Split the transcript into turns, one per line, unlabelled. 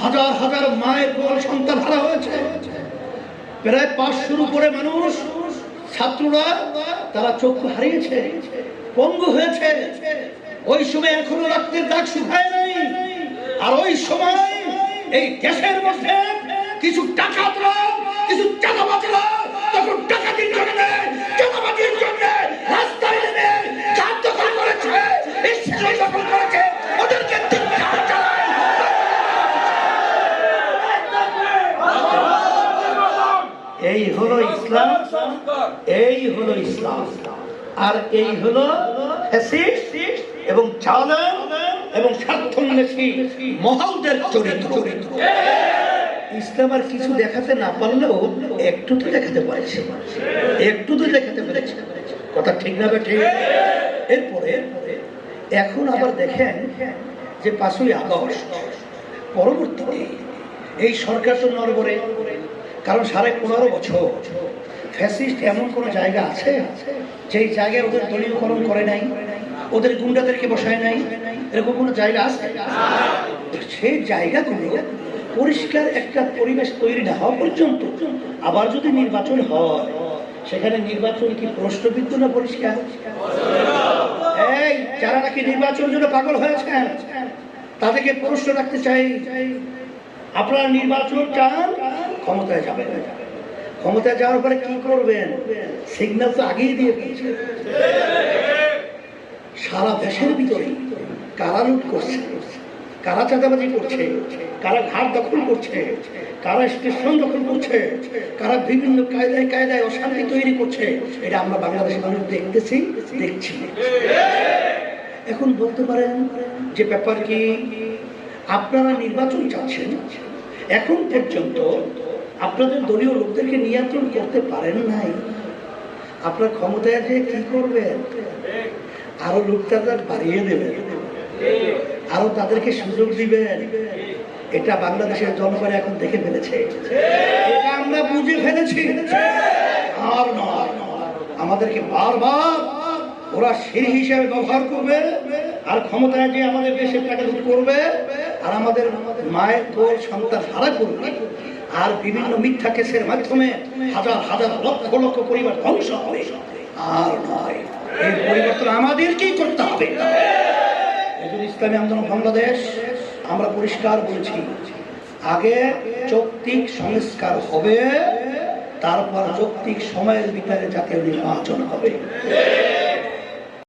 হাজার হাজার মায়ের কোল সন্তান হারা হয়েছে, প্রায় 500-র উপরে মানুষ, ছাত্ররা তারা চক্ষু হারিয়েছে, পঙ্গু হয়েছে। ওই সময় এখনো রক্তের দাগ শুকায় নাই। আর ওই সময় এই দেশের মধ্যে কিছু ডাকাতরা, কিছু চাঁদাবাজরা তখন ডাকাতির জন্য, চাঁদাবাজির জন্য রাস্তায় নেমে ঘাট দখল করেছে, স্টেশন দখল করেছে। ওদেরকে ধিক্কার জানাই। এই হলো ইসলাম, এই হলো ইসলাম। আর এই হলো ফ্যাসিস্ট এবং জালেম এবং স্বার্থান্বেষী মহলদের চরিত্র। ইসলাম আর কিছু দেখাতে না পারলেও একটু তো দেখাতে পারছে, একটু তো দেখাতে পেরেছে। কথা ঠিক না বেঠে? এরপরে এখন আবার দেখেন যে 5ই আগস্ট পরবর্তীতে এই সরকার তো নড়বড়ে, কারণ 15.5 বছর ফ্যাসিস্ট এমন কোন জায়গা আছে যেই জায়গায় ওদের দলীয়করণ করে নাই, ওদের গুন্ডাদেরকে বসায় নাই, এরকম কোনো জায়গা আছে? সেই জায়গাগুলো পরিষ্কার একটা পরিবেশ তৈরি না হওয়া পর্যন্ত আবার যদি নির্বাচন হয়, সেখানে নির্বাচন কি প্রশ্নবিদ্ধ না পরিষ্কার? এই যারা নাকি নির্বাচন জন্য পাগল হয়েছেন তাদেরকে প্রশ্ন রাখতে চাই, আপনারা নির্বাচন চান, ক্ষমতায় যাবেন, ক্ষমতায় যাওয়ার পরে কি করবেন? সিগন্যাল তো আগেই দিয়ে দিয়েছে। সারা দেশের ভিতরে কারা লুট করছে, কারা চাঁদাবাজি করছে, কারা ঘাট দখল করছে, কারা স্টেশন দখল করছে, কারা বিভিন্ন কায়দায় কায়দায় অশান্তি তৈরি করছে, এটা আমরা বাংলাদেশের মানুষ দেখতেছি, দেখছি। এখন বলতে পারেন যে ব্যাপার কি, আপনারা নির্বাচন চাচ্ছেন, এখন পর্যন্ত আপনাদের দলীয় লোকদেরকে নিয়ন্ত্রণ করতে পারেন নাই, আপনার ক্ষমতায় যে কি করবেন? আরো লোকটাদের বাড়িয়ে দেবেন, আরো তাদেরকে সুযোগ দিবেন। এটা বাংলাদেশের জনগণ এখন দেখে ফেলেছে, এটা আমরা বুঝে ফেলেছি। আর নয়, আমাদেরকে বারবার ওরা সিঁড়ি হিসেবে ব্যবহার করবে, আর ক্ষমতায় যে আমাদের দেশের টাকা লুট করবে, আর আমাদের মায়ের কোল সন্তান হারা করবে, আর বিভিন্ন মিথ্যা কেসের মাধ্যমে হাজার হাজার লক্ষ লক্ষ পরিবার ধ্বংস হবে। আর নয়, এই পরিবর্তন আমাদেরকেই করতে হবে। ইসলামী আন্দোলন বাংলাদেশ আমরা পরিষ্কার বলছি, আগে যৌক্তিক সংস্কার হবে, তারপর যৌক্তিক সময়ের ভিতরে জাতীয় নির্বাচন হবে।